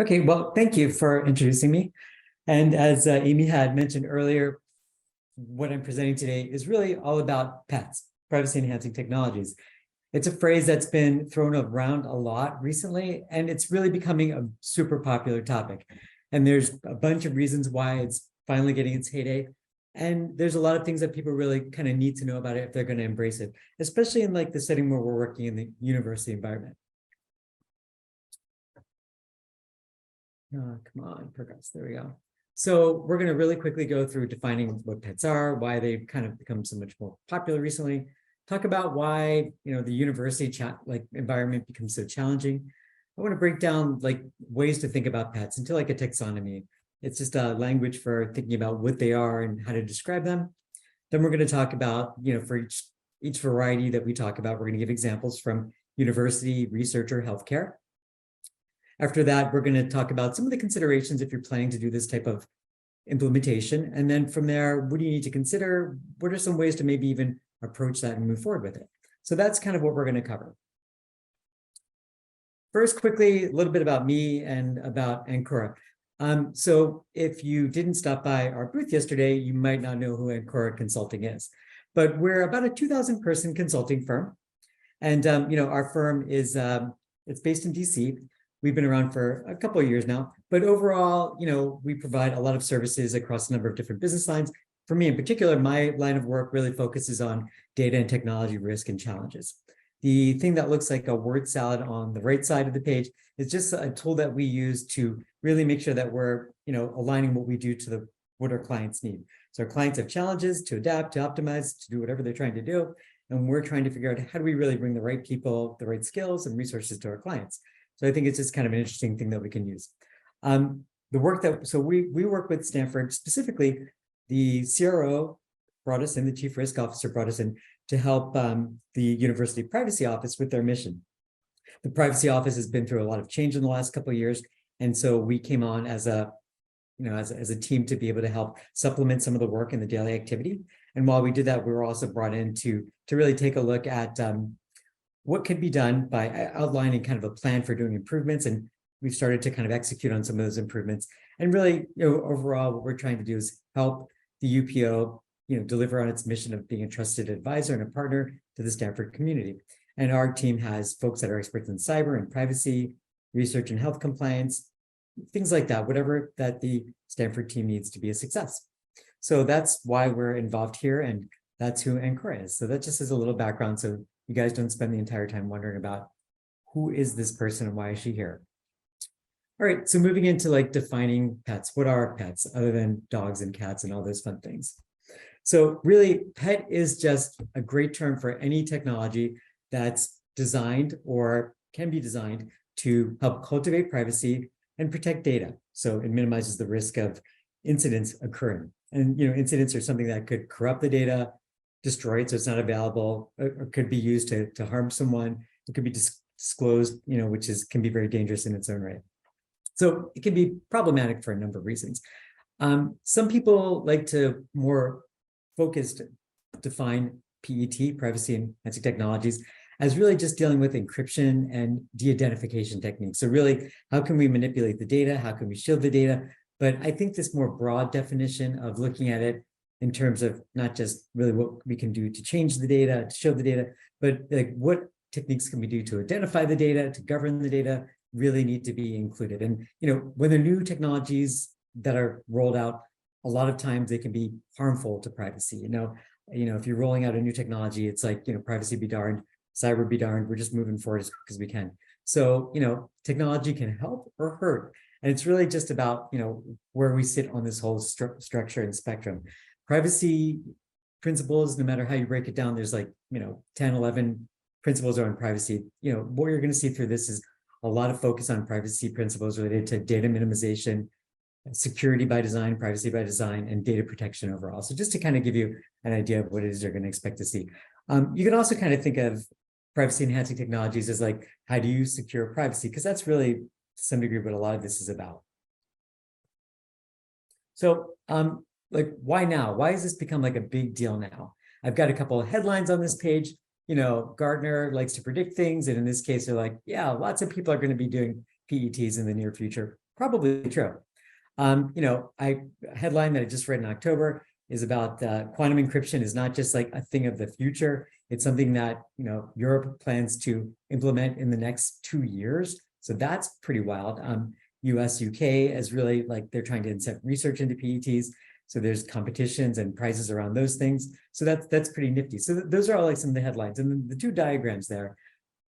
Okay, well, thank you for introducing me. And as Amy had mentioned earlier, what I'm presenting today is really all about pets, privacy enhancing technologies. It's a phrase that's been thrown around a lot recently, and it's really becoming a super popular topic. And there's a bunch of reasons why it's finally getting its heyday. And there's a lot of things that people really kind of need to know about it if they're going to embrace it, especially in like the setting where we're working in the university environment. Come on, progress. There we go. So we're going to really quickly go through defining what pets are, why they've kind of become so much more popular recently, talk about why the university environment becomes so challenging. I want to break down like ways to think about pets into like a taxonomy. It's just a language for thinking about what they are and how to describe them. Then we're going to talk about, for each variety that we talk about, we're going to give examples from university, research, or healthcare. After that, we're going to talk about some of the considerations if you're planning to do this type of implementation. And then from there, what do you need to consider? What are some ways to maybe even approach that and move forward with it? So that's kind of what we're going to cover. First, quickly, a little bit about me and about Ancora. So if you didn't stop by our booth yesterday, you might not know who Ancora Consulting is. But we're about a 2,000 person consulting firm. And our firm is it's based in DC. We've been around for a couple of years now, but overall, we provide a lot of services across a number of different business lines. For me in particular, my line of work really focuses on data and technology risk and challenges. The thing that looks like a word salad on the right side of the page is just a tool that we use to really make sure that we're, aligning what we do to what our clients need. So our clients have challenges to adapt, to optimize, to do whatever they're trying to do. And we're trying to figure out how do we really bring the right people, the right skills and resources to our clients. So I think it's just kind of an interesting thing that we can use. The work so we work with Stanford, specifically the CRO brought us in, the chief risk officer brought us in to help the university privacy office with their mission. The privacy office has been through a lot of change in the last couple of years. And so we came on as a team to be able to help supplement some of the work in the daily activity. And while we did that, we were also brought in to really take a look at what could be done by outlining kind of a plan for doing improvements. And we've started to kind of execute on some of those improvements. And really, overall, what we're trying to do is help the UPO, deliver on its mission of being a trusted advisor and a partner to the Stanford community. And our team has folks that are experts in cyber and privacy, research and health compliance, things like that, whatever that the Stanford team needs to be a success. So that's why we're involved here. And that's who Ancora is. So that just is a little background. So you guys don't spend the entire time wondering about who is this person and why is she here? All right, so moving into like defining pets. What are pets other than dogs and cats and all those fun things? So really, pet is just a great term for any technology that's designed or can be designed to help cultivate privacy and protect data. So it minimizes the risk of incidents occurring. And incidents are something that could corrupt the data, destroy it so it's not available, or could be used to harm someone. It could be disclosed, which can be very dangerous in its own right. So it can be problematic for a number of reasons. Some people like to more focused define PET, privacy enhancing technologies, as really just dealing with encryption and de-identification techniques. So really, how can we manipulate the data? How can we shield the data? But I think this more broad definition of looking at it in terms of not just really what we can do to change the data, to show the data, but like what techniques can we do to identify the data, to govern the data, really need to be included. And when the new technologies that are rolled out, a lot of times they can be harmful to privacy. If you're rolling out a new technology, it's like, privacy be darned, cyber be darned, we're just moving forward as quick as we can. So, technology can help or hurt. And it's really just about, where we sit on this whole structure and spectrum. Privacy principles, no matter how you break it down, there's like, 10, 11 principles around privacy. What you're going to see through this is a lot of focus on privacy principles related to data minimization, security by design, privacy by design, and data protection overall. So just to kind of give you an idea of what it is you're going to expect to see. You can also kind of think of privacy enhancing technologies as like, how do you secure privacy? Because that's really, to some degree, what a lot of this is about. So why now? Why has this become like a big deal now? I've got a couple of headlines on this page. Gartner likes to predict things. And in this case, they're like, yeah, lots of people are going to be doing PETs in the near future. probably true. A headline that I just read in October is about quantum encryption is not just like a thing of the future. It's something that, Europe plans to implement in the next 2 years. So that's pretty wild. US, UK is really like they're trying to incent research into PETs. So there's competitions and prizes around those things. So that's pretty nifty. So those are all like some of the headlines. And then the two diagrams there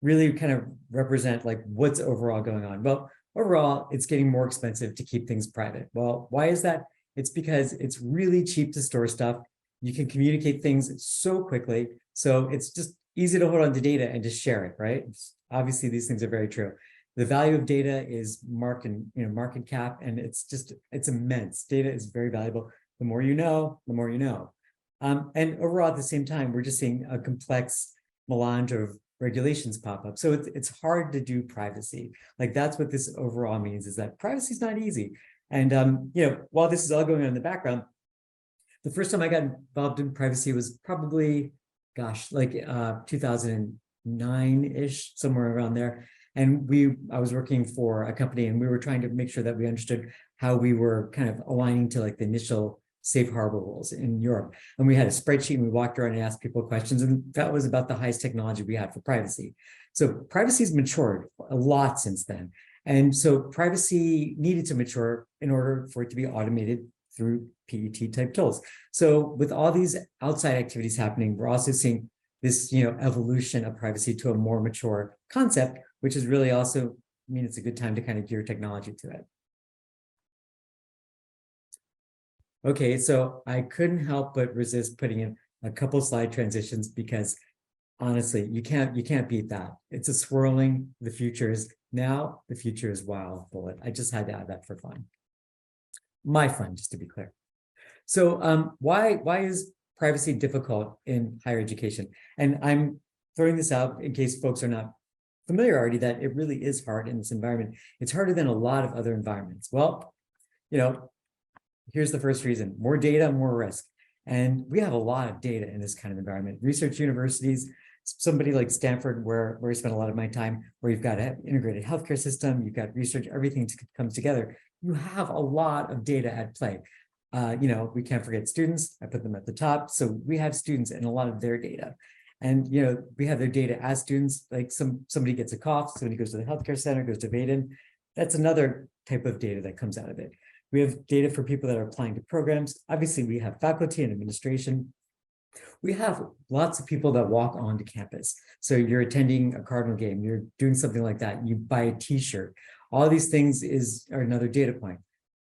really kind of represent like what's overall going on. Well, overall, it's getting more expensive to keep things private. Well, why is that? It's because it's really cheap to store stuff. You can communicate things so quickly. So it's just easy to hold on to data and just share it, right? Obviously, these things are very true. The value of data is market cap, and it's immense. Data is very valuable. The more you know, the more you know. And overall, at the same time, we're just seeing a complex melange of regulations pop up. So it's hard to do privacy. Like that's what this overall means, is that privacy is not easy. And while this is all going on in the background, the first time I got involved in privacy was probably, 2009-ish, somewhere around there. And I was working for a company, and we were trying to make sure that we understood how we were kind of aligning to like the initial safe harbor rules in Europe. And we had a spreadsheet, and we walked around and asked people questions, and that was about the highest technology we had for privacy. So privacy's matured a lot since then. And so privacy needed to mature in order for it to be automated through PET type tools. So with all these outside activities happening, we're also seeing this, evolution of privacy to a more mature concept, which is really also it's a good time to kind of gear technology to it. Okay, so I couldn't help but resist putting in a couple slide transitions because honestly, you can't beat that. It's a swirling, the future is now, the future is wild bullet. I just had to add that for fun. My fun, just to be clear. So why is privacy difficult in higher education? And I'm throwing this out in case folks are not familiar already, that it really is hard in this environment. It's harder than a lot of other environments. Well, here's the first reason: more data, more risk. And we have a lot of data in this kind of environment. Research universities, somebody like Stanford, where I spend a lot of my time, where you've got an integrated healthcare system, you've got research, everything comes together. You have a lot of data at play. We can't forget students. I put them at the top. So we have students and a lot of their data. And, we have their data as students, like somebody gets a cough, somebody goes to the healthcare center, goes to Vaden. That's another type of data that comes out of it. We have data for people that are applying to programs. Obviously, we have faculty and administration. We have lots of people that walk onto campus. So you're attending a Cardinal game, you're doing something like that, you buy a t-shirt. All these things are another data point.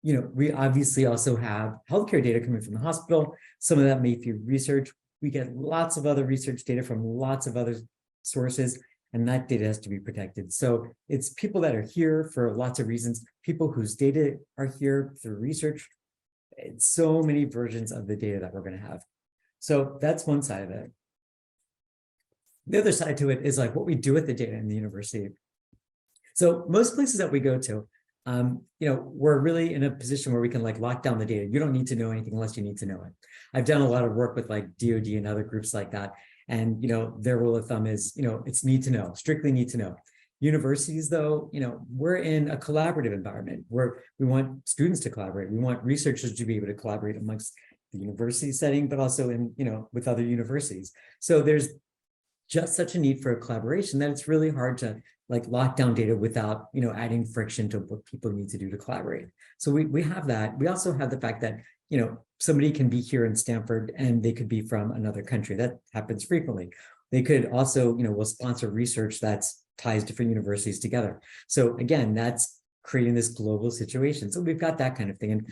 We obviously also have healthcare data coming from the hospital. Some of that may be research. We get lots of other research data from lots of other sources, and that data has to be protected. So it's people that are here for lots of reasons, people whose data are here through research. It's so many versions of the data that we're going to have. So that's one side of it. The other side to it is like what we do with the data in the university. So most places that we go to, we're really in a position where we can like lock down the data. You don't need to know anything unless you need to know it. I've done a lot of work with like DoD and other groups like that. And, their rule of thumb is, it's need to know, strictly need to know. Universities, though, we're in a collaborative environment where we want students to collaborate. We want researchers to be able to collaborate amongst the university setting, but also in, with other universities. So there's just such a need for a collaboration that it's really hard to like lock down data without, adding friction to what people need to do to collaborate. So we have that. We also have the fact that, somebody can be here in Stanford and they could be from another country. That happens frequently. They could also, will sponsor research that ties different universities together. So again, that's creating this global situation. So we've got that kind of thing. And,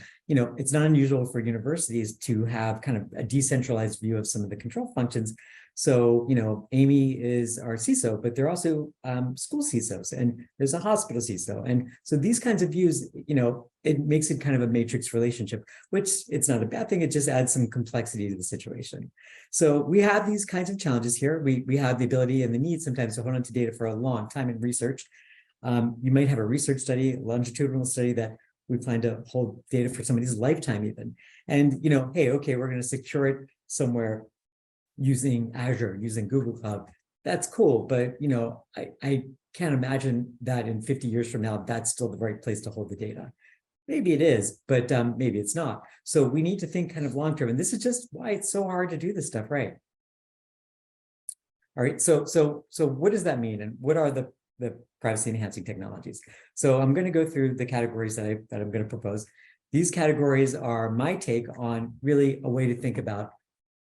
it's not unusual for universities to have kind of a decentralized view of some of the control functions. So, Amy is our CISO, but there are also school CISOs, and there's a hospital CISO. And so these kinds of views, it makes it kind of a matrix relationship, which it's not a bad thing. It just adds some complexity to the situation. So we have these kinds of challenges here. We have the ability and the need sometimes to hold on to data for a long time in research. You might have a research study, a longitudinal study that we plan to hold data for somebody's lifetime even. And, hey, okay, we're going to secure it somewhere using Azure, using Google Cloud. That's cool. But, I can't imagine that in 50 years from now, that's still the right place to hold the data. Maybe it is, but maybe it's not. So we need to think kind of long-term. And this is just why it's so hard to do this stuff right. All right, so what does that mean? And what are the privacy enhancing technologies? So I'm going to go through the categories that I'm going to propose. These categories are my take on really a way to think about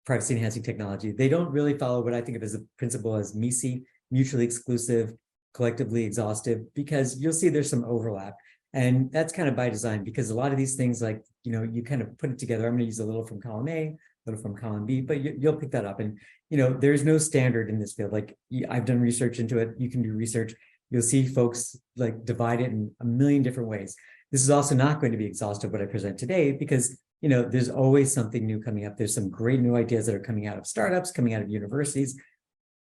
privacy enhancing technology. They don't really follow what I think of as a principle as MISI, mutually exclusive, collectively exhaustive, because you'll see there's some overlap. And that's kind of by design, because a lot of these things, like, you kind of put it together. I'm going to use a little from column A, a little from column B, but you'll pick that up. And, there's no standard in this field. Like, I've done research into it. You can do research. You'll see folks like divide it in a million different ways. This is also not going to be exhaustive what I present today, because, there's always something new coming up. There's some great new ideas that are coming out of startups, coming out of universities,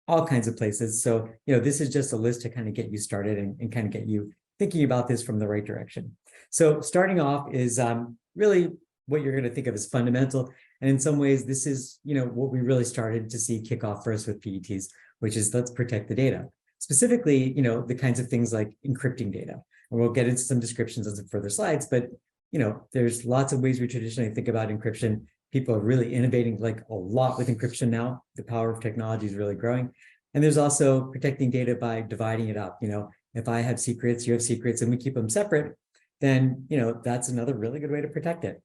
all kinds of places. So, this is just a list to kind of get you started and kind of get you thinking about this from the right direction. So starting off is really what you're going to think of as fundamental. And in some ways, this is, what we really started to see kick off first with PETs, which is let's protect the data. Specifically, the kinds of things like encrypting data. And we'll get into some descriptions on some further slides, but, there's lots of ways we traditionally think about encryption. People are really innovating like a lot with encryption now. The power of technology is really growing. And there's also protecting data by dividing it up. If I have secrets, you have secrets, and we keep them separate, then, that's another really good way to protect it.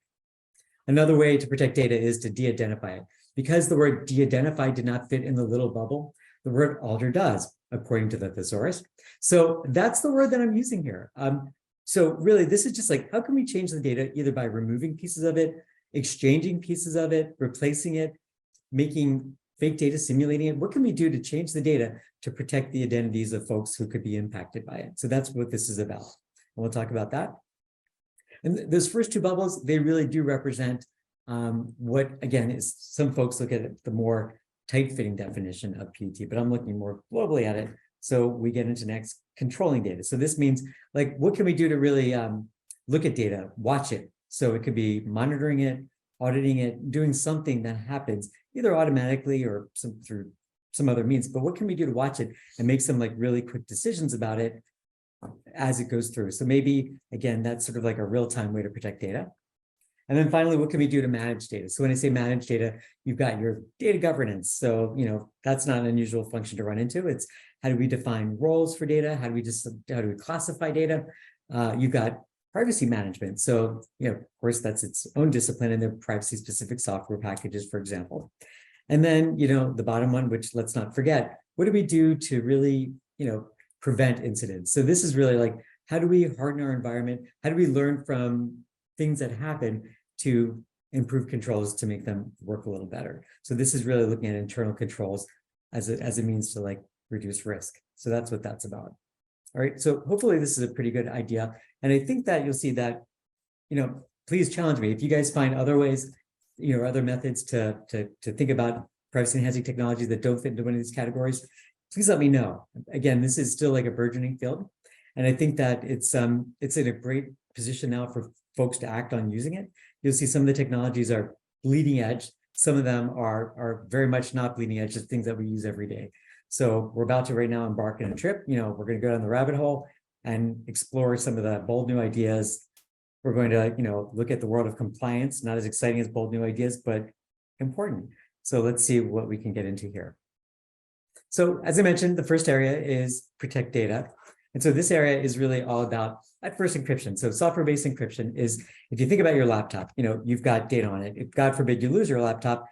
Another way to protect data is to de-identify it. Because the word de-identify did not fit in the little bubble, the word alter does, according to the thesaurus. So that's the word that I'm using here. So really, this is just like, how can we change the data either by removing pieces of it, exchanging pieces of it, replacing it, making fake data, simulating it? What can we do to change the data to protect the identities of folks who could be impacted by it? So that's what this is about. And we'll talk about that. And those first two bubbles, they really do represent what, again, is some folks look at it, the more tight-fitting definition of PET, but I'm looking more globally at it. So we get into next, controlling data. So this means, like, what can we do to really look at data, watch it? So it could be monitoring it, auditing it, doing something that happens either automatically or through some other means. But what can we do to watch it and make some like really quick decisions about it as it goes through? So maybe, again, that's sort of like a real-time way to protect data. And then finally, what can we do to manage data? So when I say manage data, you've got your data governance. So, that's not an unusual function to run into. It's how do we define roles for data? How do we classify data? You've got privacy management. So, of course, that's its own discipline, and there are privacy-specific software packages, for example. And then, the bottom one, which let's not forget, what do we do to really, prevent incidents? So this is really like, how do we harden our environment? How do we learn from things that happen to improve controls to make them work a little better? So this is really looking at internal controls as a means to like reduce risk. So that's what that's about. All right, so hopefully this is a pretty good idea. And I think that you'll see that, please challenge me. If you guys find other ways, other methods to think about privacy enhancing technologies that don't fit into one of these categories, please let me know. Again, this is still like a burgeoning field. And I think that it's in a great position now for folks to act on using it. You'll see some of the technologies are bleeding edge. Some of them are very much not bleeding edge, just things that we use every day. So we're about to right now embark on a trip. We're going to go down the rabbit hole and explore some of the bold new ideas. We're going to, look at the world of compliance, not as exciting as bold new ideas, but important. So let's see what we can get into here. So as I mentioned, the first area is protect data. And so this area is really all about, at first, encryption. So software-based encryption is, if you think about your laptop, you've got data on it. If God forbid you lose your laptop,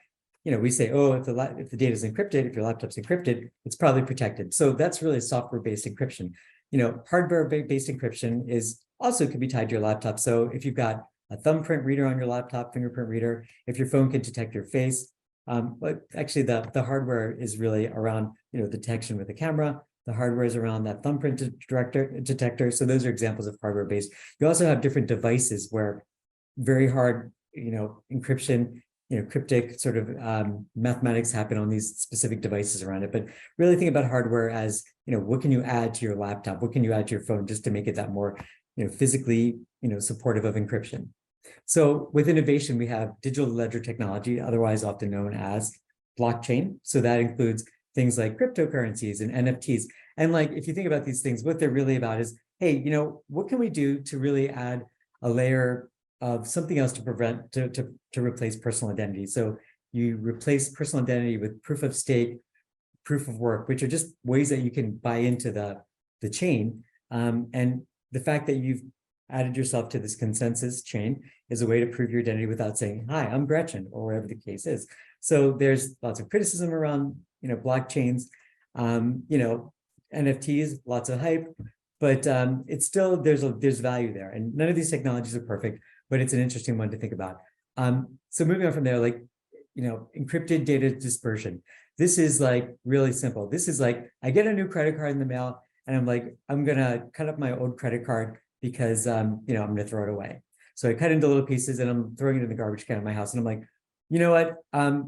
we say, oh, if the data is encrypted, if your laptop's encrypted, it's probably protected. So that's really software-based encryption. Hardware-based encryption also could be tied to your laptop. So if you've got a thumbprint reader on your laptop, fingerprint reader, if your phone can detect your face, but actually the hardware is really around, detection with the camera. The hardware is around that thumbprint detector. So those are examples of hardware-based. You also have different devices where very hard, encryption, cryptic sort of mathematics happen on these specific devices around it. But really think about hardware as, what can you add to your laptop? What can you add to your phone just to make it that more, physically, supportive of encryption? So with innovation, we have digital ledger technology, otherwise often known as blockchain. So that includes things like cryptocurrencies and NFTs. And like, if you think about these things, what they're really about is, hey, what can we do to really add a layer of something else to replace personal identity? So you replace personal identity with proof of stake, proof of work, which are just ways that you can buy into the chain. And the fact that you've added yourself to this consensus chain is a way to prove your identity without saying, hi, I'm Gretchen, or whatever the case is. So there's lots of criticism around, blockchains, NFTs, lots of hype, but it's still, there's value there. And none of these technologies are perfect, but it's an interesting one to think about. So moving on from there, like, encrypted data dispersion. This is like really simple. This is like, I get a new credit card in the mail and I'm like, I'm gonna cut up my old credit card because, I'm gonna throw it away. So I cut into little pieces and I'm throwing it in the garbage can at my house. And I'm like, you know what?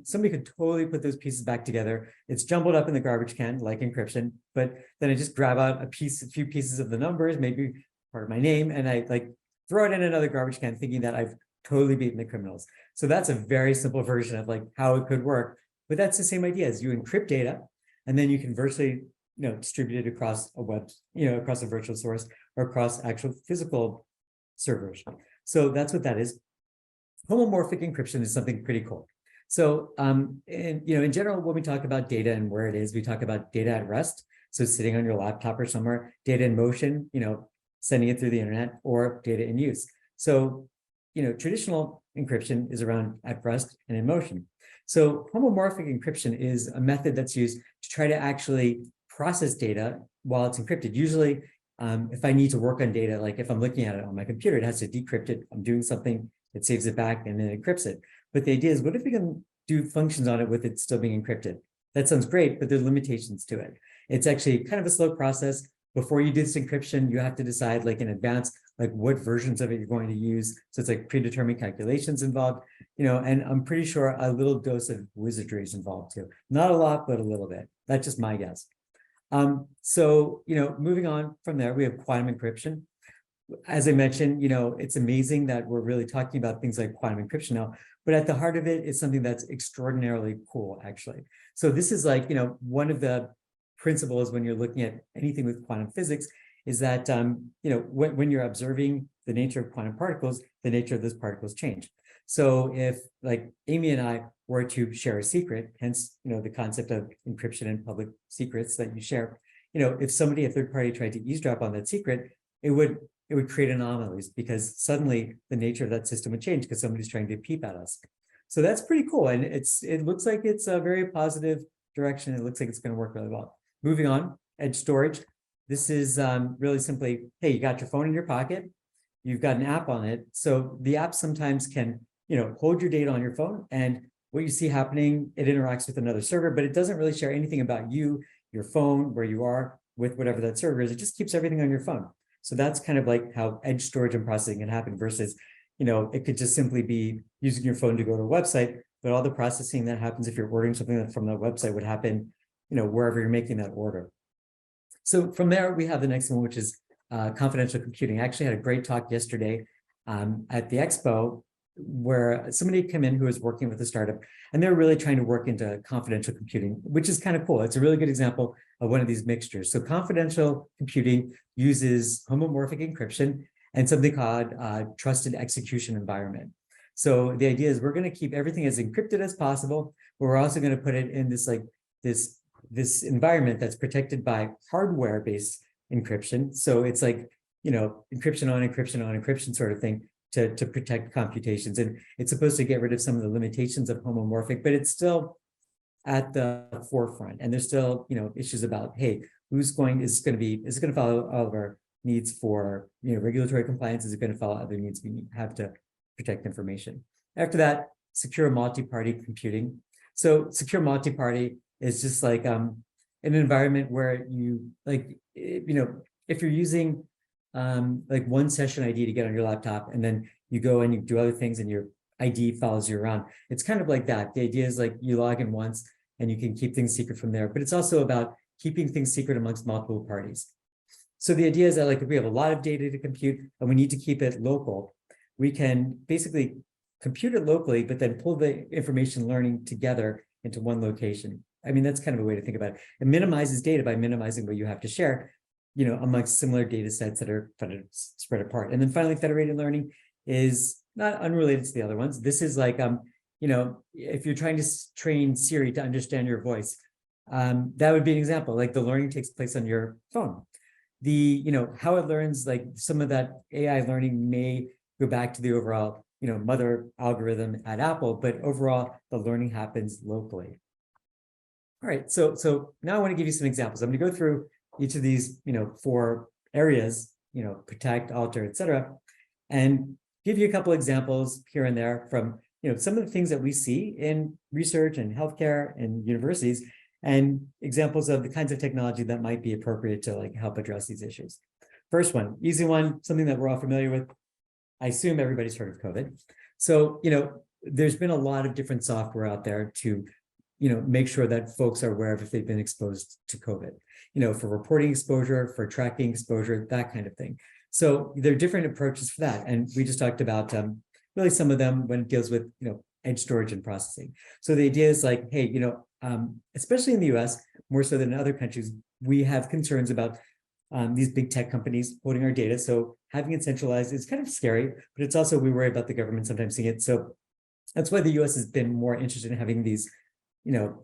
Somebody could totally put those pieces back together. It's jumbled up in the garbage can, like encryption, but then I just grab out a few pieces of the numbers, maybe part of my name, and I like throw it in another garbage can thinking that I've totally beaten the criminals. So that's a very simple version of like how it could work, but that's the same idea as you encrypt data and then you can virtually, distribute it across a web, across a virtual source or across actual physical servers. So that's what that is. Homomorphic encryption is something pretty cool. So, in general, when we talk about data and where it is, we talk about data at rest. So sitting on your laptop or somewhere, data in motion, sending it through the internet, or data in use. So, traditional encryption is around at rest and in motion. So homomorphic encryption is a method that's used to try to actually process data while it's encrypted. Usually, if I need to work on data, like if I'm looking at it on my computer, it has to decrypt it. I'm doing something, it saves it back and then it encrypts it. But the idea is, what if we can do functions on it with it still being encrypted? That sounds great, but there's limitations to it. It's actually kind of a slow process. Before you do this encryption, you have to decide like in advance, like what versions of it you're going to use. So it's like predetermined calculations involved, and I'm pretty sure a little dose of wizardry is involved too. Not a lot, but a little bit. That's just my guess. So, moving on from there, we have quantum encryption. As I mentioned, it's amazing that we're really talking about things like quantum encryption now, but at the heart of it is something that's extraordinarily cool, actually. So this is like, one of the principles when you're looking at anything with quantum physics is that, when you're observing the nature of quantum particles, the nature of those particles change. So if like Amy and I were to share a secret, hence, the concept of encryption and public secrets that you share, if somebody, a third party tried to eavesdrop on that secret, it would create anomalies because suddenly the nature of that system would change because somebody's trying to peep at us. So that's pretty cool. And it looks like it's a very positive direction. It looks like it's going to work really well. Moving on, edge storage. This is really simply, hey, you got your phone in your pocket, you've got an app on it. So the app sometimes can, hold your data on your phone, and what you see happening, it interacts with another server, but it doesn't really share anything about you, your phone, where you are with whatever that server is. It just keeps everything on your phone. So that's kind of like how edge storage and processing can happen versus, it could just simply be using your phone to go to a website, but all the processing that happens if you're ordering something from the website would happen, wherever you're making that order. So from there, we have the next one, which is confidential computing. I actually had a great talk yesterday at the expo where somebody came in who was working with a startup, and they're really trying to work into confidential computing, which is kind of cool. It's a really good example of one of these mixtures. So confidential computing uses homomorphic encryption and something called trusted execution environment. So the idea is we're going to keep everything as encrypted as possible, but we're also going to put it in this like this environment that's protected by hardware-based encryption. So it's like, encryption on encryption on encryption sort of thing to protect computations. And it's supposed to get rid of some of the limitations of homomorphic, but it's still at the forefront. And there's still, issues about, hey, is it going to follow all of our needs for, regulatory compliance? Is it going to follow other needs we have to protect information? After that, secure multi-party computing. So secure multi-party is just like an environment where you like, if you're using like one session ID to get on your laptop, and then you go and you do other things and your ID follows you around. It's kind of like that. The idea is like you log in once and you can keep things secret from there, but it's also about keeping things secret amongst multiple parties. So the idea is that like if we have a lot of data to compute and we need to keep it local, we can basically compute it locally, but then pull the information learning together into one location. I mean, that's kind of a way to think about it. It minimizes data by minimizing what you have to share, amongst similar data sets that are spread apart. And then finally, federated learning is not unrelated to the other ones. This is like, if you're trying to train Siri to understand your voice, that would be an example. Like the learning takes place on your phone. How it learns, like some of that AI learning may go back to the overall, mother algorithm at Apple, but overall the learning happens locally. All right, so now I want to give you some examples. I'm going to go through each of these, 4 areas, protect, alter, et cetera, and give you a couple examples here and there from, some of the things that we see in research and healthcare and universities, and examples of the kinds of technology that might be appropriate to like help address these issues. First one, easy one, something that we're all familiar with. I assume everybody's heard of COVID. So, there's been a lot of different software out there to, make sure that folks are aware of if they've been exposed to COVID, for reporting exposure, for tracking exposure, that kind of thing. So there are different approaches for that. And we just talked about really some of them when it deals with, edge storage and processing. So the idea is like, hey, especially in the US, more so than in other countries, we have concerns about these big tech companies holding our data. So having it centralized is kind of scary, but it's also, we worry about the government sometimes seeing it. So that's why the US has been more interested in having these,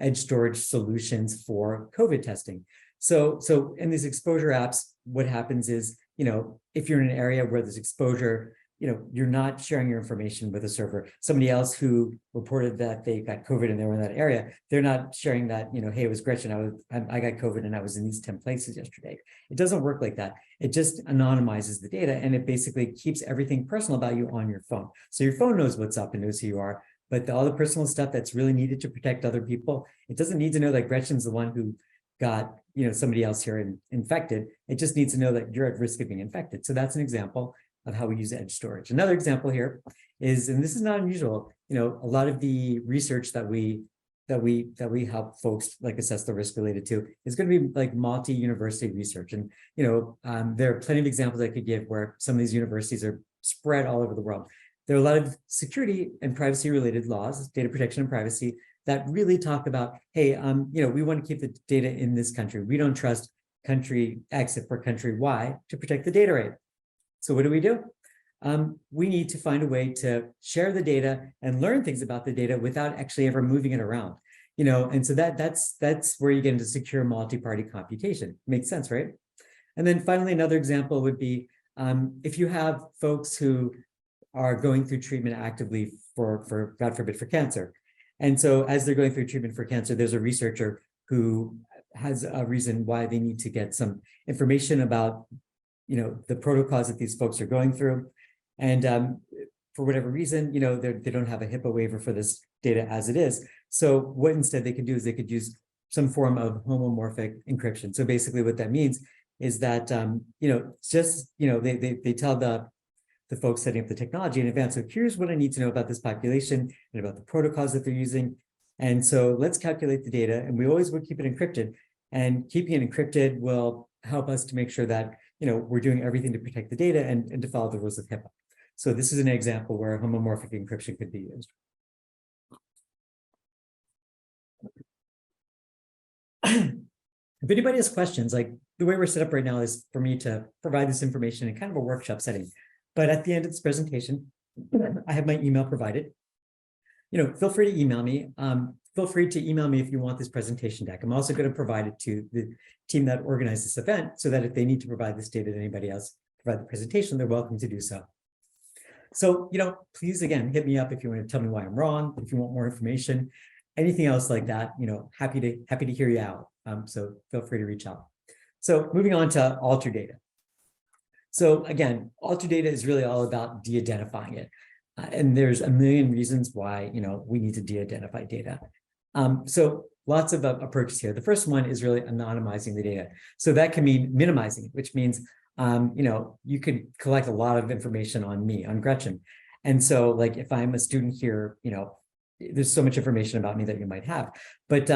edge storage solutions for COVID testing. So in these exposure apps, what happens is, if you're in an area where there's exposure, you're not sharing your information with a server. Somebody else who reported that they got COVID and they were in that area, they're not sharing that, hey, it was Gretchen, I got COVID and I was in these 10 places yesterday. It doesn't work like that. It just anonymizes the data, and it basically keeps everything personal about you on your phone. So your phone knows what's up and knows who you are, but all the personal stuff that's really needed to protect other people, it doesn't need to know that Gretchen's the one who got, somebody else here and infected. It just needs to know that you're at risk of being infected. So that's an example of how we use edge storage. Another example here is, and this is not unusual, a lot of the research that we help folks like assess the risk related to is going to be like multi-university research. And, there are plenty of examples I could give where some of these universities are spread all over the world. There are a lot of security and privacy related laws, data protection and privacy, that really talk about, hey, we want to keep the data in this country. We don't trust country X for country Y to protect the data rate. So what do? We need to find a way to share the data and learn things about the data without actually ever moving it around, and so that's where you get into secure multi-party computation. Makes sense, right? And then finally, another example would be if you have folks who are going through treatment actively for God forbid, for cancer. And so as they're going through treatment for cancer, there's a researcher who has a reason why they need to get some information about the protocols that these folks are going through. And for whatever reason, they don't have a HIPAA waiver for this data as it is. So what instead they could do is they could use some form of homomorphic encryption. So basically what that means is that, they tell the folks setting up the technology in advance, so here's what I need to know about this population and about the protocols that they're using. And so let's calculate the data, and we always would keep it encrypted, and keeping it encrypted will help us to make sure that we're doing everything to protect the data and to follow the rules of HIPAA. So this is an example where homomorphic encryption could be used. If anybody has questions, like the way we're set up right now is for me to provide this information in kind of a workshop setting. But at the end of this presentation, I have my email provided. Feel free to email me. Feel free to email me if you want this presentation deck. I'm also going to provide it to the team that organized this event so that if they need to provide this data to anybody else, provide the presentation, they're welcome to do so. So, please, again, hit me up if you want to tell me why I'm wrong, if you want more information, anything else like that, happy to hear you out. So feel free to reach out. So moving on to alter data. So again, alter data is really all about de-identifying it. And there's a million reasons why, we need to de-identify data. So lots of approaches here. The first one is really anonymizing the data. So that can mean minimizing it, which means, you could collect a lot of information on me, on Gretchen. And so like, if I'm a student here, there's so much information about me that you might have, but,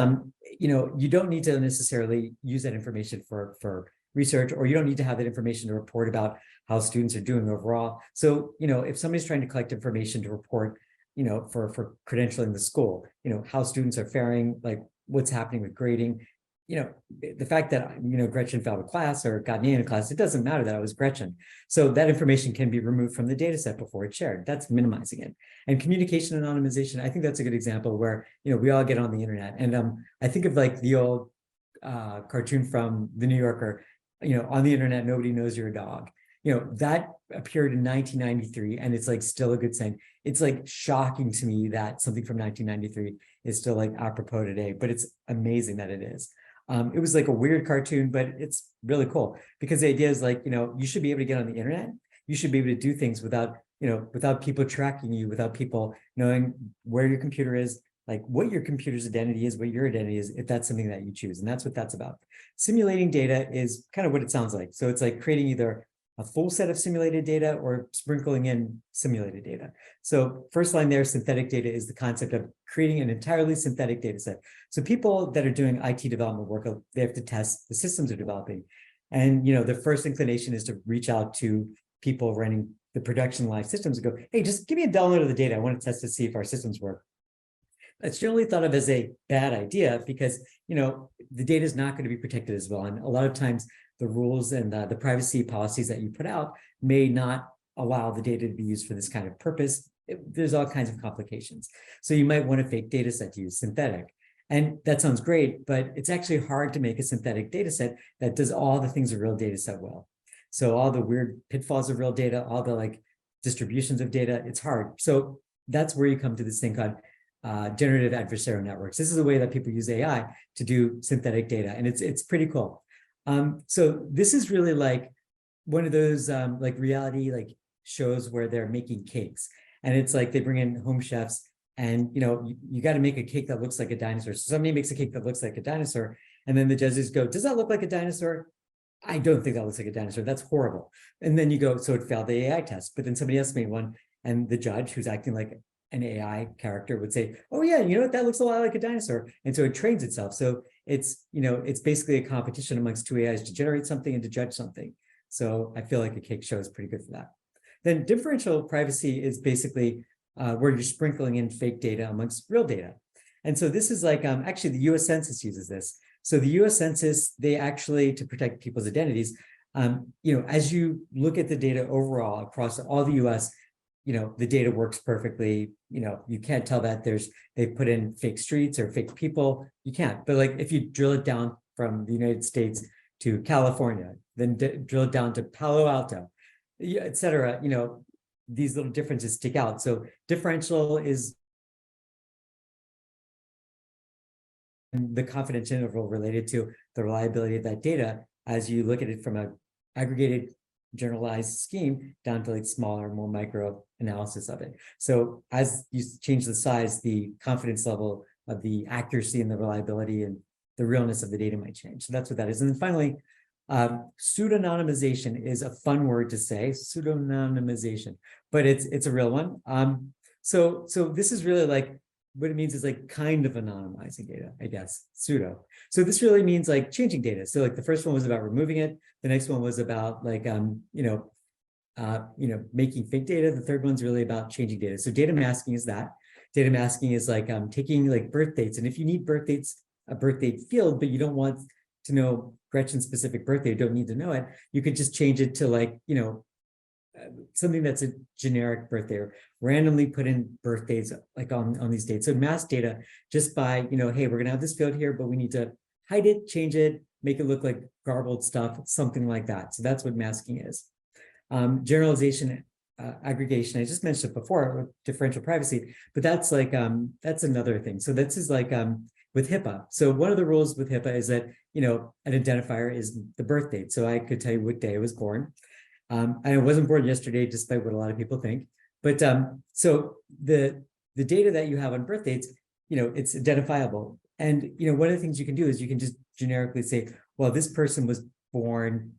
you don't need to necessarily use that information for research, or you don't need to have that information to report about how students are doing overall. So, if somebody's trying to collect information to report, for credentialing the school, how students are faring, like what's happening with grading. The fact that, Gretchen failed a class or got an A in a class, it doesn't matter that it was Gretchen. So that information can be removed from the data set before it's shared. That's minimizing it. And communication anonymization, I think that's a good example where, we all get on the internet. And I think of like the old cartoon from the New Yorker, on the internet, nobody knows you're a dog. That appeared in 1993, and it's like still a good saying. It's like shocking to me that something from 1993 is still like apropos today, but it's amazing that it is. It was like a weird cartoon, but it's really cool because the idea is like, you should be able to get on the internet. You should be able to do things without, without people tracking you, without people knowing where your computer is, like what your computer's identity is, what your identity is, if that's something that you choose. And that's what that's about. Simulating data is kind of what it sounds like. So it's like creating either a full set of simulated data or sprinkling in simulated data. So first line there, synthetic data, is the concept of creating an entirely synthetic data set. So people that are doing IT development work, they have to test the systems they're developing. And, the first inclination is to reach out to people running the production live systems and go, hey, just give me a download of the data. I want to test to see if our systems work. That's generally thought of as a bad idea because, the data is not going to be protected as well. And a lot of times the rules and the privacy policies that you put out may not allow the data to be used for this kind of purpose. There's all kinds of complications. So you might want a fake data set to use, synthetic. And that sounds great, but it's actually hard to make a synthetic data set that does all the things a real data set will. So all the weird pitfalls of real data, all the like distributions of data, it's hard. So that's where you come to this thing called generative adversarial networks. This is a way that people use AI to do synthetic data, and it's pretty cool. So this is really like one of those like reality like shows where they're making cakes, and it's like they bring in home chefs, and you got to make a cake that looks like a dinosaur. So somebody makes a cake that looks like a dinosaur, and then the judges go, "Does that look like a dinosaur?" I don't think that looks like a dinosaur. That's horrible. And then you go, so it failed the AI test. But then somebody else made one, and the judge, who's acting like an AI character, would say, "Oh yeah, that looks a lot like a dinosaur." And so it trains itself. So it's it's basically a competition amongst two AIs to generate something and to judge something. So I feel like a cake show is pretty good for that. Then differential privacy is basically where you're sprinkling in fake data amongst real data. And so this is like actually the US Census uses this. So the US Census, they actually, to protect people's identities, as you look at the data overall across all the US, the data works perfectly. You can't tell that they've put in fake streets or fake people. You can't. But like if you drill it down from the United States to California, then drill it down to Palo Alto, et cetera, these little differences stick out. So differential is the confidence interval related to the reliability of that data as you look at it from an aggregated generalized scheme down to like smaller, more micro analysis of it. So as you change the size, the confidence level of the accuracy and the reliability and the realness of the data might change. So that's what that is. And then finally, pseudonymization is a fun word to say, pseudonymization, but it's a real one. So this is really like, what it means is like kind of anonymizing data, I guess, pseudo. So this really means like changing data. So like the first one was about removing it. The next one was about like, making fake data. The third one's really about changing data. So data masking is that. Data masking is like taking like birth dates. And if you need birth dates, a birth date field, but you don't want to know Gretchen's specific birthday, you don't need to know it, you could just change it to like, something that's a generic birthday, or randomly put in birthdays like on these dates. So mask data just by, hey, we're gonna have this field here, but we need to hide it, change it, make it look like garbled stuff, something like that. So that's what masking is. Generalization, aggregation, I just mentioned it before with differential privacy, but that's like, that's another thing. So this is like with HIPAA. So one of the rules with HIPAA is that, an identifier is the birth date. So I could tell you what day I was born. I wasn't born yesterday, despite what a lot of people think. But so the data that you have on birth dates, it's identifiable. And one of the things you can do is you can just generically say, well, this person was born,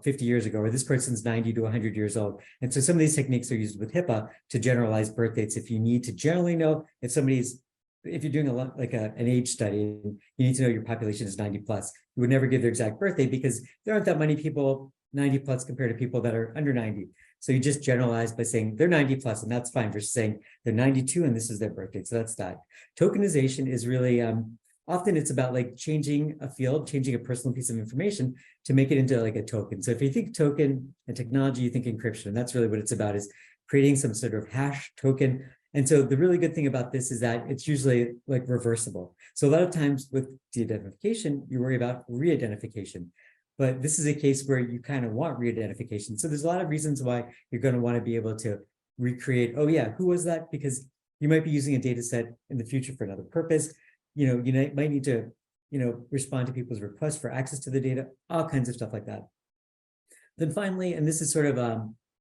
50 years ago, or this person's 90 to 100 years old. And so some of these techniques are used with HIPAA to generalize birth dates. If you need to generally know if you're doing an age study, you need to know your population is 90 plus. You would never give their exact birthday because there aren't that many people 90 plus compared to people that are under 90. So you just generalize by saying they're 90 plus, and that's fine, versus saying they're 92 and this is their birthday. So that's that. Tokenization is really often it's about like changing a field, changing a personal piece of information to make it into like a token. So if you think token and technology, you think encryption, and that's really what it's about, is creating some sort of hash token. And so the really good thing about this is that it's usually like reversible. So a lot of times with de-identification, you worry about re-identification. But this is a case where you kind of want re-identification. So there's a lot of reasons why you're going to want to be able to recreate, oh yeah, who was that? Because you might be using a data set in the future for another purpose. You might need to, respond to people's requests for access to the data, all kinds of stuff like that. Then finally, and this is sort of,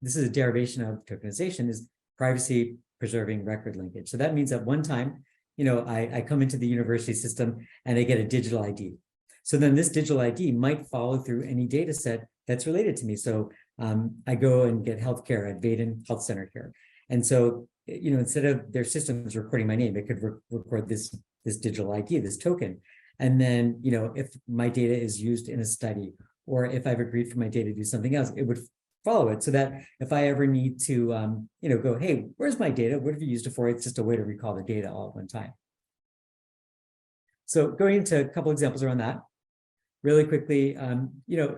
this is a derivation of tokenization, is privacy preserving record linkage. So that means that one time, I come into the university system and I get a digital ID. So then this digital ID might follow through any data set that's related to me. So I go and get healthcare at Vaden Health Center here. And so, instead of their systems recording my name, it could record this digital ID, this token. And then, if my data is used in a study, or if I've agreed for my data to do something else, it would follow it, so that if I ever need to, go, hey, where's my data? What have you used it for? It's just a way to recall the data all at one time. So going into a couple examples around that, really quickly,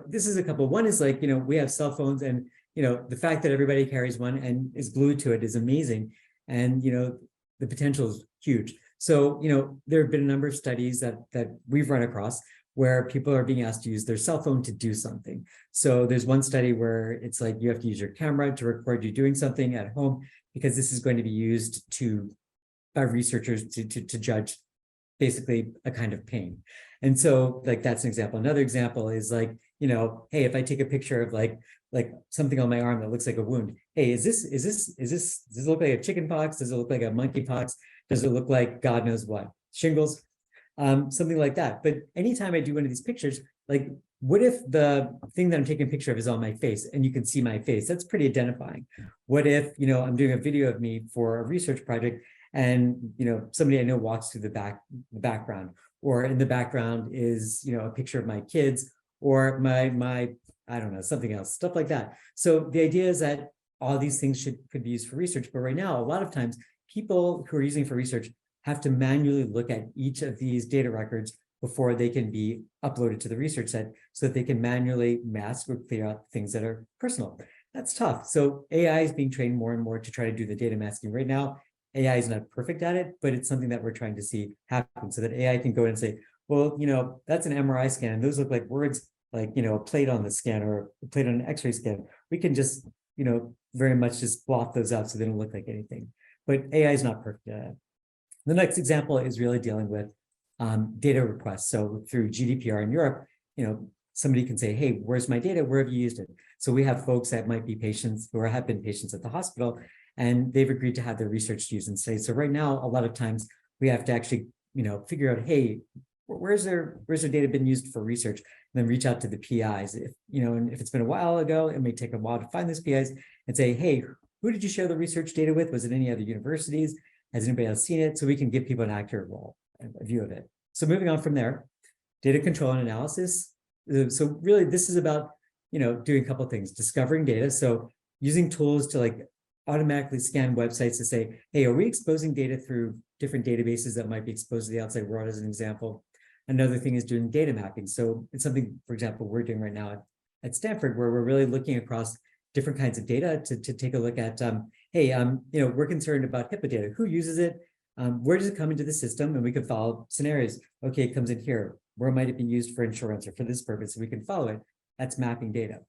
this is a couple. One is like, we have cell phones, and, the fact that everybody carries one and is glued to it is amazing. And, the potential is huge. So, there have been a number of studies that we've run across where people are being asked to use their cell phone to do something. So there's one study where it's like you have to use your camera to record you doing something at home, because this is going to be used by researchers to judge basically a kind of pain. And so like that's an example. Another example is like, hey, if I take a picture of like something on my arm that looks like a wound, hey, does it look like a chicken pox? Does it look like a monkey pox? Does it look like God knows what? Shingles? Something like that. But anytime I do one of these pictures, like what if the thing that I'm taking a picture of is on my face and you can see my face? That's pretty identifying. What if, I'm doing a video of me for a research project and, somebody I know walks through the background, or in the background is, a picture of my kids, or my, I don't know, something else, stuff like that. So the idea is that all these things could be used for research. But right now, a lot of times people who are using it for research have to manually look at each of these data records before they can be uploaded to the research set, so that they can manually mask or clear out things that are personal. That's tough. So AI is being trained more and more to try to do the data masking. Right now, AI is not perfect at it, but it's something that we're trying to see happen, so that AI can go in and say, well, that's an MRI scan, and those look like words like, a plate on the scan or a plate on an X-ray scan. We can just, very much just blot those out so they don't look like anything. But AI is not perfect at it. The next example is really dealing with data requests. So through GDPR in Europe, somebody can say, hey, where's my data? Where have you used it? So we have folks that might be patients or have been patients at the hospital, and they've agreed to have their research used in studies. So right now, a lot of times we have to actually, figure out, hey, where's their data been used for research? And then reach out to the PIs. If, and if it's been a while ago, it may take a while to find those PIs and say, hey, who did you share the research data with? Was it any other universities? Has anybody else seen it? So we can give people an accurate view of it. So moving on from there, data control and analysis. So really, this is about, doing a couple of things, discovering data. So using tools to like automatically scan websites to say, hey, are we exposing data through different databases that might be exposed to the outside world, as an example? Another thing is doing data mapping. So it's something, for example, we're doing right now at Stanford, where we're really looking across different kinds of data to take a look at, hey, we're concerned about HIPAA data. Who uses it? Where does it come into the system? And we can follow scenarios. Okay, it comes in here. Where might it be used for insurance or for this purpose? So we can follow it. That's mapping data.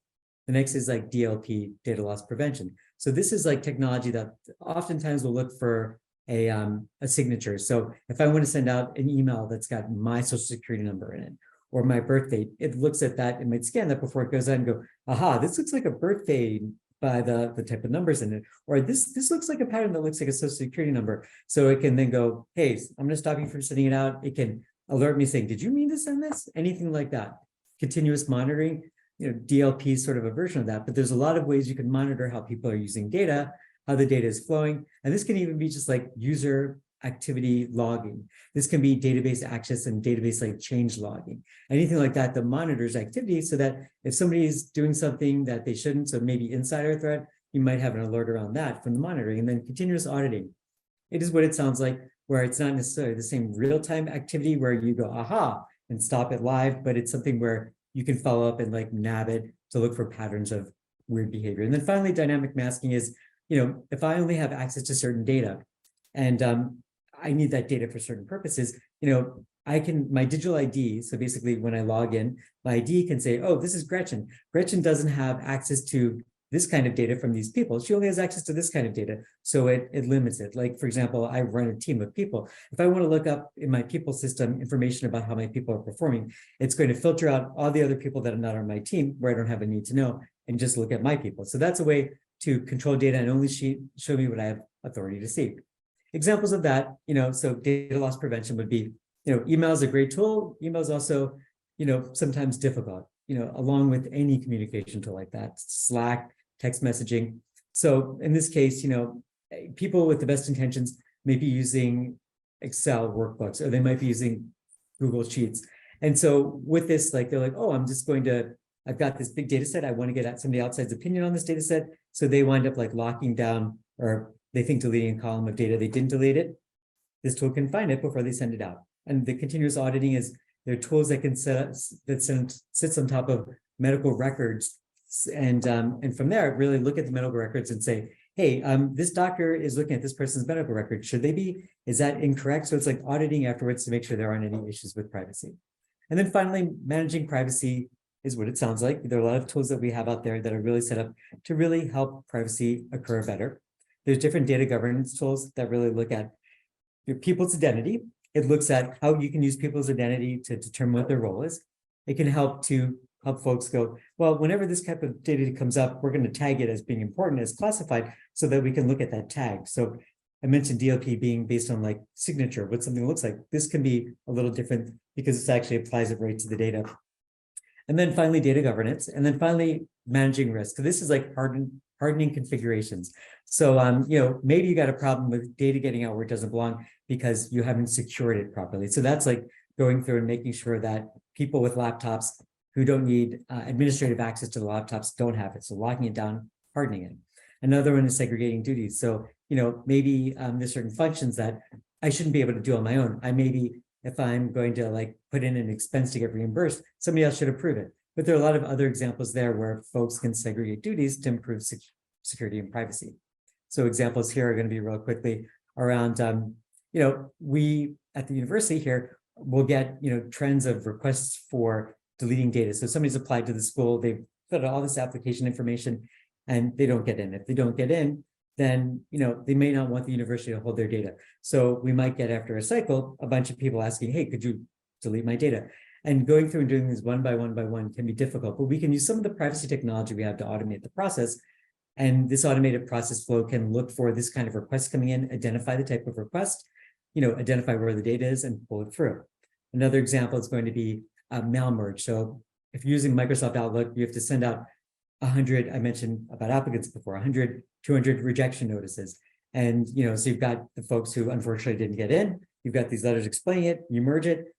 The next is like DLP, data loss prevention. So this is like technology that oftentimes will look for a signature. So if I want to send out an email that's got my social security number in it, or my birth date, it looks at that and might scan that before it goes out and go, aha, this looks like a birthday by the type of numbers in it, or this looks like a pattern that looks like a social security number. So it can then go, hey, I'm going to stop you from sending it out. It can alert me saying, did you mean to send this? Anything like that. Continuous monitoring, DLP is sort of a version of that, but there's a lot of ways you can monitor how people are using data, how the data is flowing. And this can even be just like user activity logging. This can be database access and database like change logging, anything like that that monitors activity, so that if somebody is doing something that they shouldn't, so maybe insider threat, you might have an alert around that from the monitoring. And then continuous auditing. It is what it sounds like. where it's not necessarily the same real-time activity where you go, aha, and stop it live, but it's something where you can follow up and like nab it to look for patterns of weird behavior. And then finally, dynamic masking is, if I only have access to certain data and I need that data for certain purposes, my digital ID, so basically when I log in, my ID can say, oh, this is Gretchen. Gretchen doesn't have access to this kind of data from these people. She only has access to this kind of data. So it limits it. Like, for example, I run a team of people. If I want to look up in my people system information about how my people are performing, it's going to filter out all the other people that are not on my team where I don't have a need to know and just look at my people. So that's a way to control data and only show me what I have authority to see. Examples of that, so data loss prevention would be, email is a great tool. Email is also, sometimes difficult, along with any communication tool like that, Slack, text messaging. So in this case, people with the best intentions may be using Excel workbooks, or they might be using Google Sheets. And so with this, like, they're like, oh, I've got this big data set. I want to get at somebody outside's opinion on this data set. So they wind up like locking down, or they think deleting a column of data. They didn't delete it. This tool can find it before they send it out. And the continuous auditing is, there are tools that can sits on top of medical records. And from there, really look at the medical records and say, hey, this doctor is looking at this person's medical record. Should they be? Is that incorrect? So it's like auditing afterwards to make sure there aren't any issues with privacy. And then finally, managing privacy is what it sounds like. There are a lot of tools that we have out there that are really set up to really help privacy occur better. There's different data governance tools that really look at your people's identity. It looks at how you can use people's identity to determine what their role is. It can help folks go, well, whenever this type of data comes up, we're going to tag it as being important, as classified, so that we can look at that tag. So I mentioned DLP being based on like signature, what something looks like. This can be a little different because it actually applies it right to the data. And then finally, data governance. And then finally, managing risk. So this is like hardening configurations. So, maybe you got a problem with data getting out where it doesn't belong because you haven't secured it properly. So that's like going through and making sure that people with laptops who don't need administrative access to the laptops don't have it. So locking it down, hardening it. Another one is segregating duties. So, maybe there's certain functions that I shouldn't be able to do on my own. If I'm going to like put in an expense to get reimbursed, somebody else should approve it. But there are a lot of other examples there where folks can segregate duties to improve security and privacy. So examples here are going to be real quickly around, we at the university here will get, trends of requests for deleting data. So somebody's applied to the school, they've filled out all this application information and they don't get in. If they don't get in, then, they may not want the university to hold their data. So we might get, after a cycle, a bunch of people asking, hey, could you delete my data? And going through and doing this one by one can be difficult, but we can use some of the privacy technology we have to automate the process. And this automated process flow can look for this kind of request coming in, identify the type of request, identify where the data is and pull it through. Another example is going to be mail merge. So if you're using Microsoft Outlook, you have to send out 100, I mentioned about applicants before, 100, 200 rejection notices. And, so you've got the folks who unfortunately didn't get in, you've got these letters explaining it, you merge it.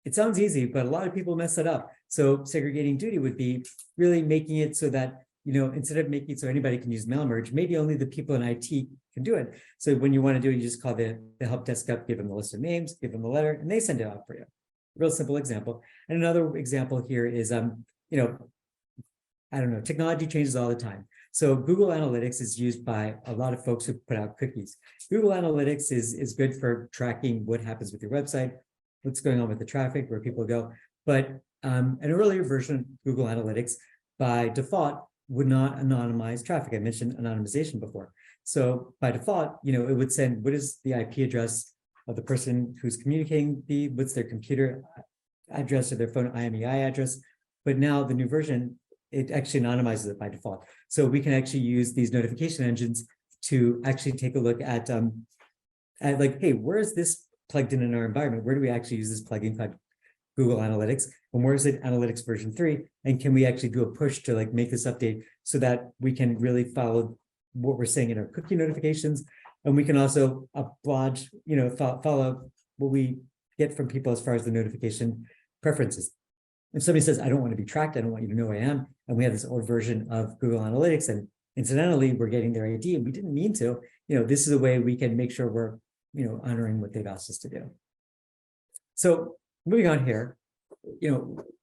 It sounds easy, but a lot of people mess it up. So segregating duty would be really making it so that, instead of making it so anybody can use mail merge, maybe only the people in IT can do it. So when you want to do it, you just call the help desk up, give them the list of names, give them the letter, and they send it out for you. Real simple example. And another example here is, technology changes all the time. So Google Analytics is used by a lot of folks who put out cookies. Google Analytics is good for tracking what happens with your website, what's going on with the traffic, where people go. But an earlier version of Google Analytics by default would not anonymize traffic. I mentioned anonymization before. So by default, it would send what is the IP address of the person who's communicating, what's their computer address or their phone IMEI address. But now the new version, it actually anonymizes it by default. So we can actually use these notification engines to actually take a look at like, hey, where is this plugged in our environment? Where do we actually use this plugin called Google Analytics? And where is it Analytics version 3? And can we actually do a push to like make this update so that we can really follow what we're saying in our cookie notifications? And we can also oblige, follow what we get from people as far as the notification preferences. If somebody says, I don't want to be tracked, I don't want you to know who I am, and we have this old version of Google Analytics, and incidentally, we're getting their ID, and we didn't mean to, this is a way we can make sure we're honoring what they've asked us to do. So moving on here,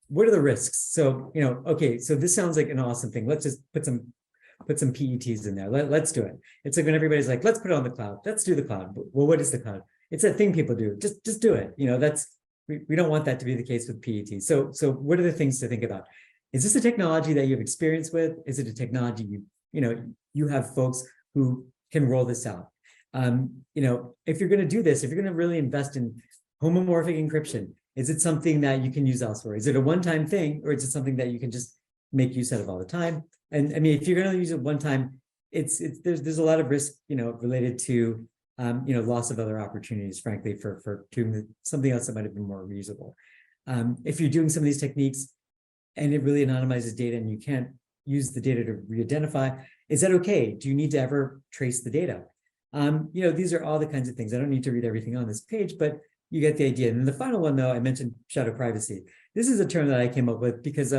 what are the risks? So, okay, so this sounds like an awesome thing. Let's just put some PETs in there. Let's do it. It's like when everybody's like, let's put it on the cloud. Let's do the cloud. Well, what is the cloud? It's a thing people do. Just do it. We don't want that to be the case with PET. So what are the things to think about? Is this a technology that you have experience with? Is it a technology you have folks who can roll this out? If you're going to do this, if you're going to really invest in homomorphic encryption, is it something that you can use elsewhere? Is it a one-time thing, or is it something that you can just make use of all the time? And I mean, if you're going to use it one time, there's a lot of risk, related to loss of other opportunities, frankly, for doing something else that might have been more reusable. If you're doing some of these techniques and it really anonymizes data and you can't use the data to re-identify, is that okay? Do you need to ever trace the data? These are all the kinds of things. I don't need to read everything on this page, but you get the idea. And then the final one, though, I mentioned shadow privacy. This is a term that I came up with because,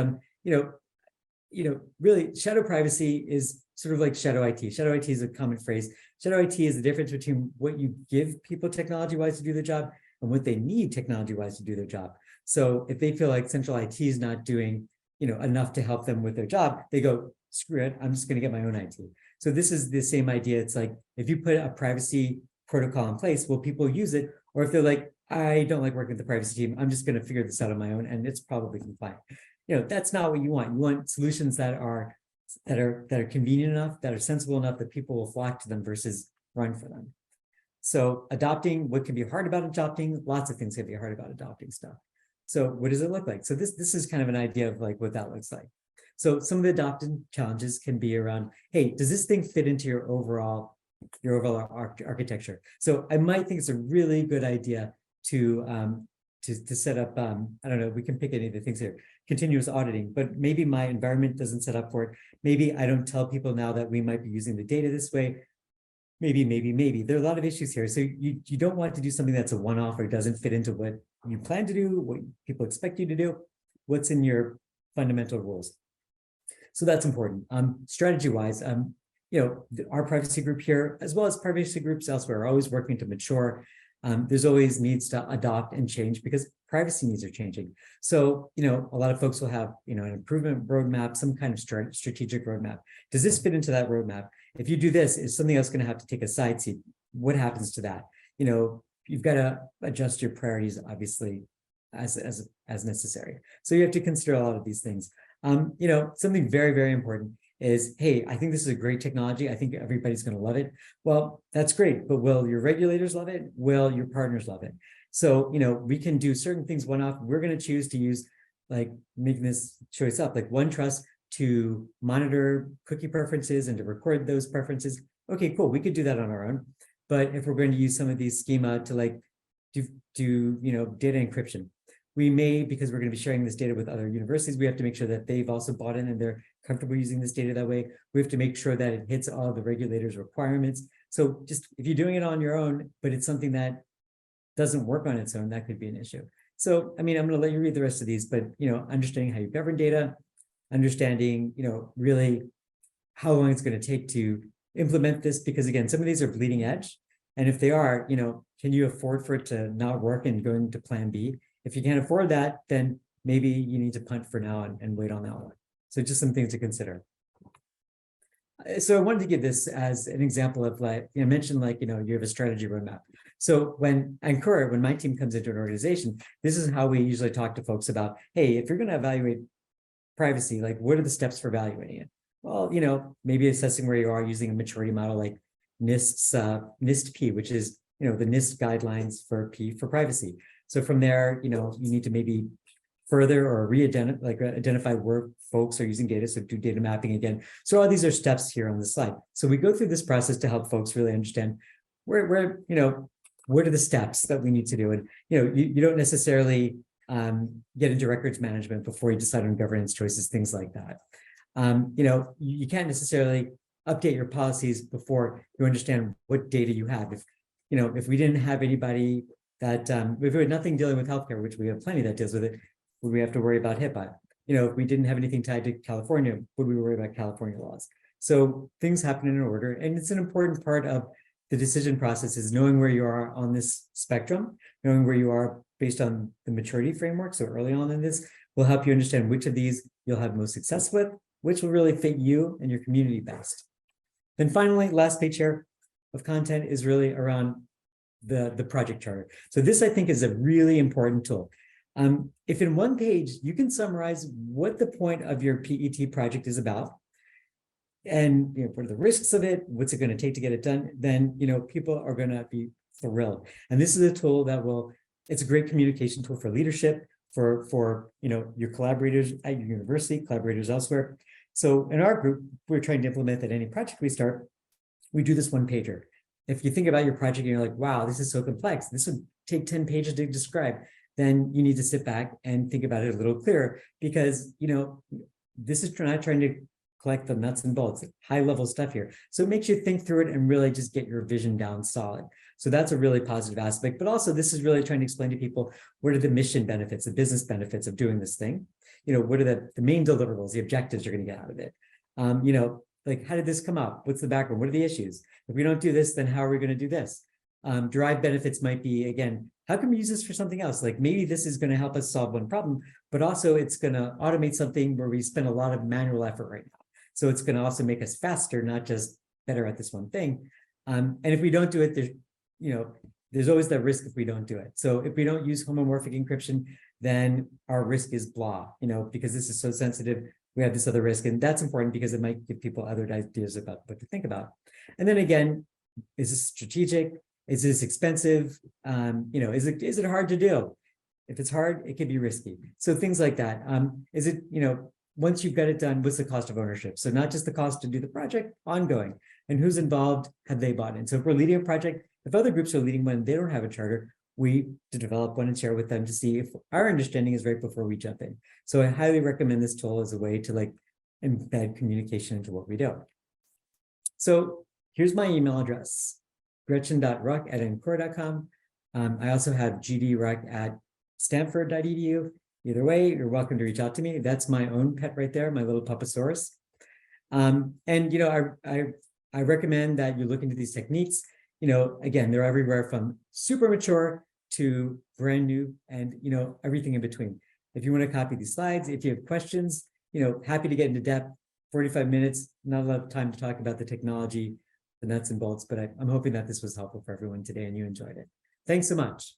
really shadow privacy is sort of like shadow IT. Shadow IT is a common phrase. Shadow IT is the difference between what you give people technology-wise to do their job and what they need technology-wise to do their job. So if they feel like central IT is not doing, enough to help them with their job, they go, screw it, I'm just going to get my own IT. So this is the same idea. It's like, if you put a privacy protocol in place, will people use it? Or if they're like, I don't like working with the privacy team, I'm just going to figure this out on my own, and it's probably compliant. That's not what you want. You want solutions that are convenient enough, that are sensible enough that people will flock to them versus run for them. So adopting, what can be hard about adopting? Lots of things can be hard about adopting stuff. So what does it look like? So this is kind of an idea of like what that looks like. So some of the adoption challenges can be around, hey, does this thing fit into your overall architecture? So I might think it's a really good idea to set up, I don't know, we can pick any of the things here, continuous auditing, but maybe my environment doesn't set up for it. Maybe I don't tell people now that we might be using the data this way. Maybe. There are a lot of issues here. So you don't want to do something that's a one-off or doesn't fit into what you plan to do, what people expect you to do, what's in your fundamental rules. So that's important. Strategy-wise, our privacy group here, as well as privacy groups elsewhere, are always working to mature. There's always needs to adopt and change because privacy needs are changing. So, a lot of folks will have, an improvement roadmap, some kind of strategic roadmap. Does this fit into that roadmap? If you do this, is something else going to have to take a side seat? What happens to that? You've got to adjust your priorities, obviously, as necessary. So you have to consider a lot of these things. Something very, very important is, hey, I think this is a great technology. I think everybody's going to love it. Well, that's great, but will your regulators love it? Will your partners love it? So, we can do certain things one-off. We're going to choose to use, like, making this choice up, like OneTrust to monitor cookie preferences and to record those preferences. Okay, cool. We could do that on our own. But if we're going to use some of these schema to like do data encryption, we may, because we're going to be sharing this data with other universities, we have to make sure that they've also bought in and they're comfortable using this data that way. We have to make sure that it hits all the regulators' requirements. So just if you're doing it on your own, but it's something that doesn't work on its own, that could be an issue. So, I mean, I'm going to let you read the rest of these, but, understanding how you govern data, understanding, really how long it's going to take to implement this, because again, some of these are bleeding edge. And if they are, can you afford for it to not work and go into plan B? If you can't afford that, then maybe you need to punt for now and wait on that one. So just some things to consider. So I wanted to give this as an example of like, I mentioned like, you have a strategy roadmap. So when my team comes into an organization, this is how we usually talk to folks about, hey, if you're going to evaluate privacy, like what are the steps for evaluating it? Well, maybe assessing where you are using a maturity model like NIST-P, which is, the NIST guidelines for P for privacy. So from there, you need to maybe further or identify where folks are using data. So do data mapping again. So all these are steps here on the slide. So we go through this process to help folks really understand where what are the steps that we need to do. And, you don't necessarily get into records management before you decide on governance choices, things like that. You can't necessarily update your policies before you understand what data you have. If we didn't have anybody that, if we had nothing dealing with healthcare, which we have plenty that deals with it, would we have to worry about HIPAA? If we didn't have anything tied to California, would we worry about California laws? So things happen in order, and it's an important part of the decision process is knowing where you are on this spectrum, knowing where you are based on the maturity framework. So early on in this will help you understand which of these you'll have most success with, which will really fit you and your community best. Then finally, last page here of content is really around the project charter. So this, I think, is a really important tool. If in one page you can summarize what the point of your PET project is about, and what are the risks of it, what's it going to take to get it done, then people are going to be thrilled. And this is a tool that it's a great communication tool for leadership, for your collaborators at your university, collaborators elsewhere. So in our group, we're trying to implement that any project we start, we do this one pager. If you think about your project and you're like, wow, this is so complex, this would take 10 pages to describe, then you need to sit back and think about it a little clearer, because this is not trying to collect the nuts and bolts, high level stuff here. So it makes you think through it and really just get your vision down solid. So that's a really positive aspect. But also this is really trying to explain to people, what are the mission benefits, the business benefits of doing this thing? What are the main deliverables, the objectives you're going to get out of it? Like, how did this come up? What's the background? What are the issues? If we don't do this, then how are we going to do this? Derived benefits might be, again, how can we use this for something else? Like maybe this is going to help us solve one problem, but also it's going to automate something where we spend a lot of manual effort right now. So it's going to also make us faster, not just better at this one thing. And if we don't do it, there's always that risk if we don't do it. So if we don't use homomorphic encryption, then our risk is blah, because this is so sensitive. We have this other risk, and that's important because it might give people other ideas about what to think about. And then again, is this strategic? Is this expensive? Is it hard to do? If it's hard, it can be risky. So things like that. Is it, once you've got it done, what's the cost of ownership? So not just the cost to do the project, ongoing, and who's involved, have they bought in? So if we're leading a project, if other groups are leading one, they don't have a charter, we to develop one and share with them to see if our understanding is right before we jump in. So I highly recommend this tool as a way to embed communication into what we do. So here's my email address, gretchen.ruck@encore.com. I also have gdruck@stanford.edu. Either way, you're welcome to reach out to me. That's my own pet right there, my little Papasaurus. I recommend that you look into these techniques. Again, they're everywhere from super mature to brand new and, everything in between. If you want to copy these slides, if you have questions, happy to get into depth. 45 minutes, not a lot of time to talk about the technology, the nuts and bolts, but I'm hoping that this was helpful for everyone today and you enjoyed it. Thanks so much.